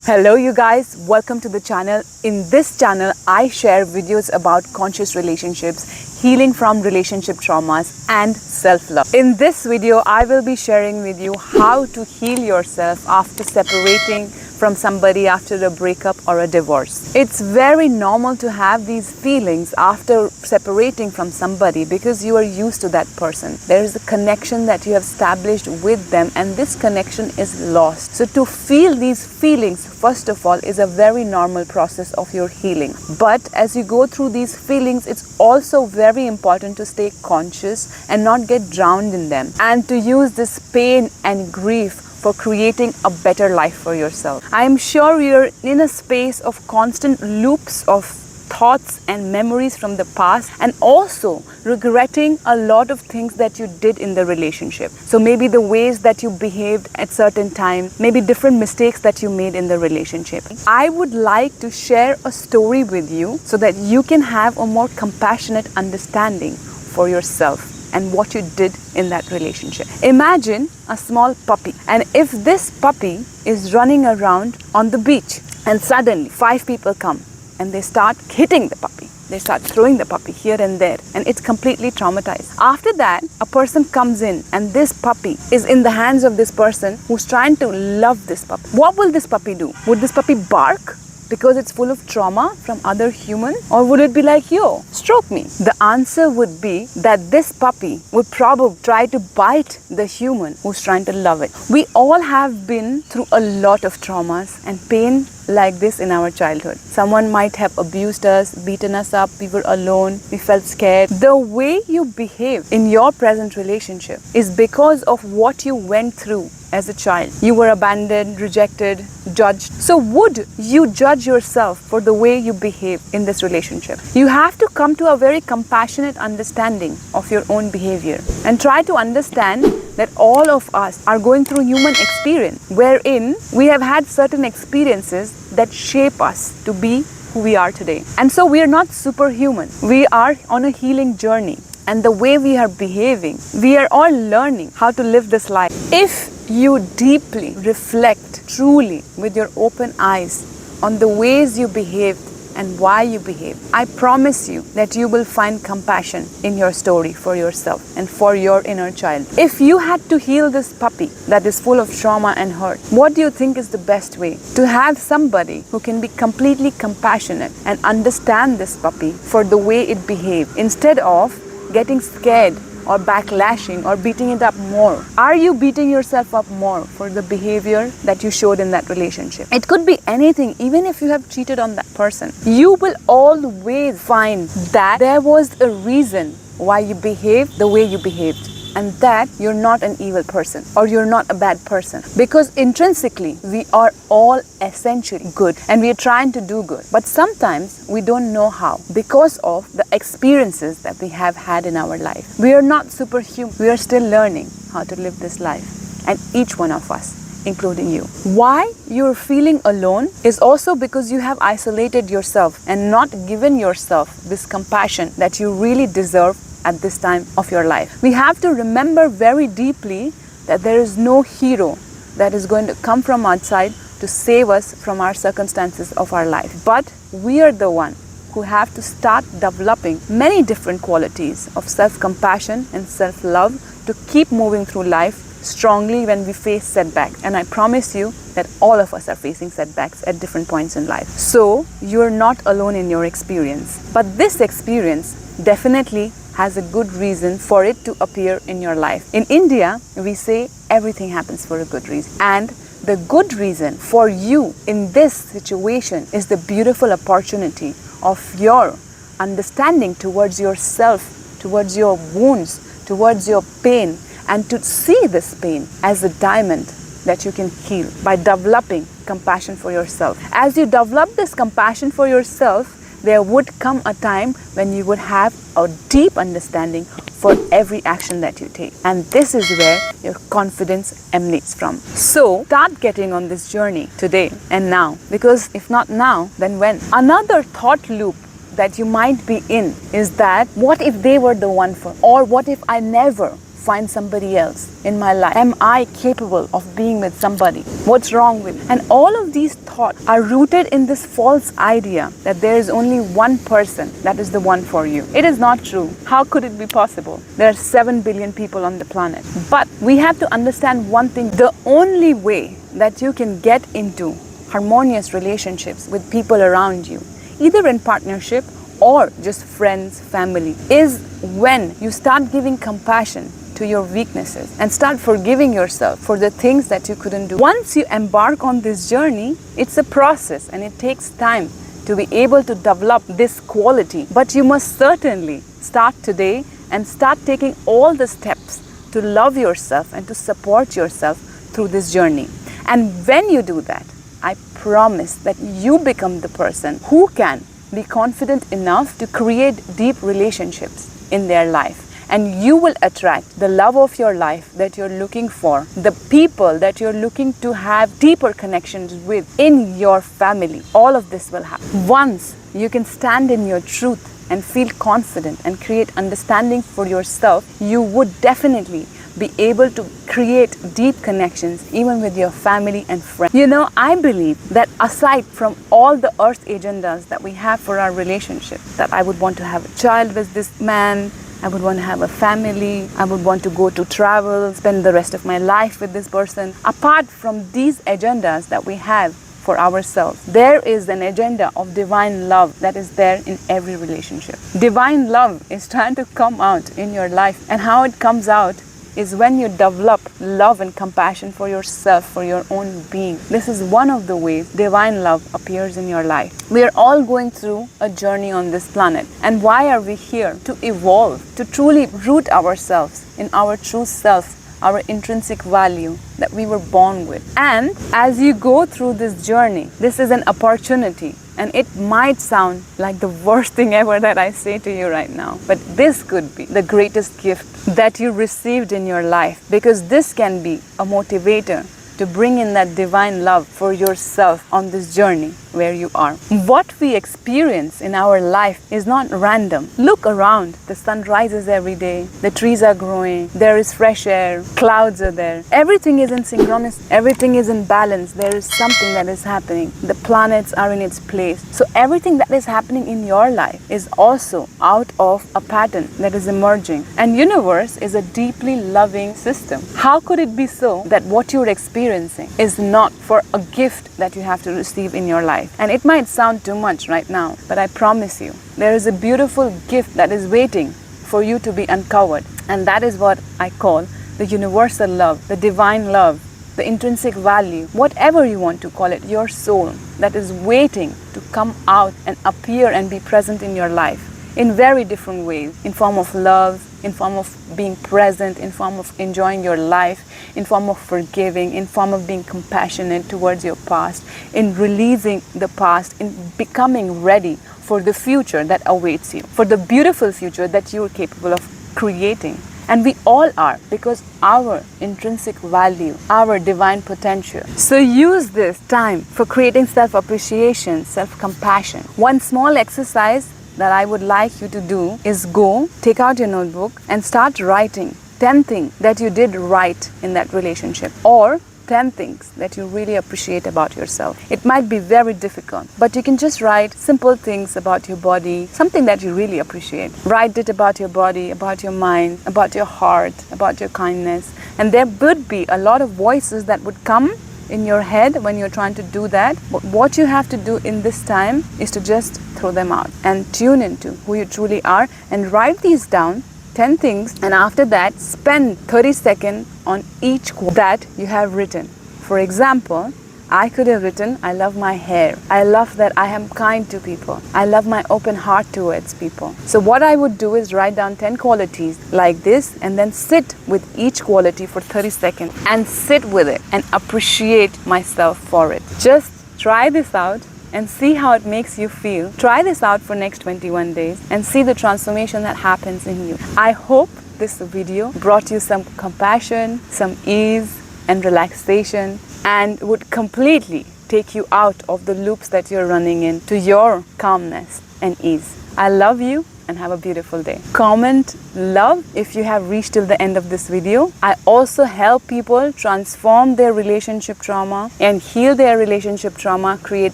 Hello you guys, welcome to the channel. In this channel, I share videos about conscious relationships, healing from relationship traumas and self-love. In this video, I will be sharing with you how to heal yourself after separating from somebody after a breakup or a divorce. It's very normal to have these feelings after separating from somebody because you are used to that person. There is a connection that you have established with them and this connection is lost. So to feel these feelings, first of all, is a very normal process of your healing. But as you go through these feelings, it's also very important to stay conscious and not get drowned in them, and to use this pain and grief for creating a better life for yourself. I am sure you're in a space of constant loops of thoughts and memories from the past, and also regretting a lot of things that you did in the relationship. So maybe the ways that you behaved at certain time, maybe different mistakes that you made in the relationship. I would like to share a story with you so that you can have a more compassionate understanding for yourself and what you did in that relationship. Imagine a small puppy, and if this puppy is running around on the beach and suddenly 5 people come and they start hitting the puppy. They start throwing the puppy here and there, and it's completely traumatized. After that, a person comes in and this puppy is in the hands of this person who's trying to love this puppy. What will this puppy do? Would this puppy bark because it's full of trauma from other human? Or would it be like, yo, stroke me? The answer would be that this puppy would probably try to bite the human who's trying to love it. We all have been through a lot of traumas and pain like this in our childhood. Someone might have abused us, beaten us up, we were alone, we felt scared. The way you behave in your present relationship is because of what you went through as a child. You were abandoned, rejected, judged. So would you judge yourself for the way you behave in this relationship? You have to come to a very compassionate understanding of your own behavior and try to understand that all of us are going through human experience, wherein we have had certain experiences that shape us to be who we are today. And so we are not superhuman. We are on a healing journey. And the way we are behaving, we are all learning how to live this life. If you deeply reflect truly with your open eyes on the ways you behaved and why you behave, I promise you that you will find compassion in your story for yourself and for your inner child. If you had to heal this puppy that is full of trauma and hurt, what do you think is the best way? To have somebody who can be completely compassionate and understand this puppy for the way it behaved, instead of getting scared or backlashing or beating it up more. Are you beating yourself up more for the behavior that you showed in that relationship? It could be anything, even if you have cheated on that person. You will always find that there was a reason why you behaved the way you behaved, and that you're not an evil person or you're not a bad person, because intrinsically we are all essentially good and we are trying to do good, but sometimes we don't know how because of the experiences that we have had in our life. We are not superhuman. We are still learning how to live this life, and each one of us, including you. Why you're feeling alone is also because you have isolated yourself and not given yourself this compassion that you really deserve at this time of your life. We have to remember very deeply that there is no hero that is going to come from outside to save us from our circumstances of our life. But we are the one who have to start developing many different qualities of self-compassion and self-love to keep moving through life strongly when we face setbacks. And I promise you that all of us are facing setbacks at different points in life. So you're not alone in your experience. But this experience definitely has a good reason for it to appear in your life. In India, we say everything happens for a good reason. And the good reason for you in this situation is the beautiful opportunity of your understanding towards yourself, towards your wounds, towards your pain, and to see this pain as a diamond that you can heal by developing compassion for yourself. As you develop this compassion for yourself, there would come a time when you would have a deep understanding for every action that you take. And this is where your confidence emanates from. So start getting on this journey today and now, because if not now, then when? Another thought loop that you might be in is that, what if they were the one for? Or what if I never find somebody else in my life? Am I capable of being with somebody? What's wrong with me? And all of these thoughts are rooted in this false idea that there is only one person that is the one for you. It is not true. How could it be possible? There are 7 billion people on the planet. But we have to understand one thing. The only way that you can get into harmonious relationships with people around you, either in partnership or just friends, family, is when you start giving compassion to your weaknesses and start forgiving yourself for the things that you couldn't do. Once you embark on this journey, it's a process and it takes time to be able to develop this quality. But you must certainly start today and start taking all the steps to love yourself and to support yourself through this journey. And when you do that, I promise that you become the person who can be confident enough to create deep relationships in their life. And you will attract the love of your life that you're looking for, the people that you're looking to have deeper connections with in your family. All of this will happen. Once you can stand in your truth and feel confident and create understanding for yourself, you would definitely be able to create deep connections even with your family and friends. You know, I believe that aside from all the earth agendas that we have for our relationship, that I would want to have a child with this man, I would want to have a family, I would want to go to travel, spend the rest of my life with this person. Apart from these agendas that we have for ourselves, there is an agenda of divine love that is there in every relationship. Divine love is trying to come out in your life, and how it comes out is when you develop love and compassion for yourself, for your own being. This is one of the ways divine love appears in your life. We are all going through a journey on this planet. And why are we here? To evolve, to truly root ourselves in our true self, our intrinsic value that we were born with. And as you go through this journey, this is an opportunity. And it might sound like the worst thing ever that I say to you right now, but this could be the greatest gift that you received in your life, because this can be a motivator to bring in that divine love for yourself on this journey where you are. What we experience in our life is not random. Look around. The sun rises every day. The trees are growing. There is fresh air. Clouds are there. Everything is in synchronous. Everything is in balance. There is something that is happening. The planets are in its place. So everything that is happening in your life is also out of a pattern that is emerging. And universe is a deeply loving system. How could it be so that what you're experiencing is not for a gift that you have to receive in your life? And it might sound too much right now, but I promise you, there is a beautiful gift that is waiting for you to be uncovered. And that is what I call the universal love, the divine love, the intrinsic value, whatever you want to call it, your soul that is waiting to come out and appear and be present in your life in very different ways, in form of love, in form of being present, in form of enjoying your life, in form of forgiving, in form of being compassionate towards your past, in releasing the past, in becoming ready for the future that awaits you, for the beautiful future that you are capable of creating. And we all are, because our intrinsic value, our divine potential. So use this time for creating self-appreciation, self-compassion. One small exercise that I would like you to do is go, take out your notebook and start writing 10 things that you did right in that relationship, or 10 things that you really appreciate about yourself. It might be very difficult, but you can just write simple things about your body, something that you really appreciate. Write it about your body, about your mind, about your heart, about your kindness. And there would be a lot of voices that would come in your head when you're trying to do that. But what you have to do in this time is to just throw them out and tune into who you truly are and write these down, 10 things, and after that spend 30 seconds on each quote that you have written. For example, I could have written, I love my hair. I love that I am kind to people. I love my open heart towards people. So what I would do is write down 10 qualities like this and then sit with each quality for 30 seconds and sit with it and appreciate myself for it. Just try this out and see how it makes you feel. Try this out for next 21 days and see the transformation that happens in you. I hope this video brought you some compassion, some ease and relaxation, and would completely take you out of the loops that you're running in to your calmness and ease. I love you and have a beautiful day. Comment love if you have reached till the end of this video. I also help people transform their relationship trauma and heal their relationship trauma, create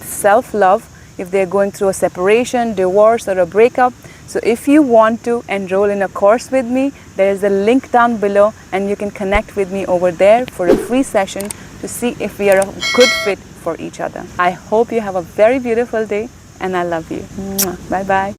self-love if they're going through a separation, divorce, or a breakup. So if you want to enroll in a course with me, there is a link down below and you can connect with me over there for a free session to see if we are a good fit for each other. I hope you have a very beautiful day and I love you. Bye bye.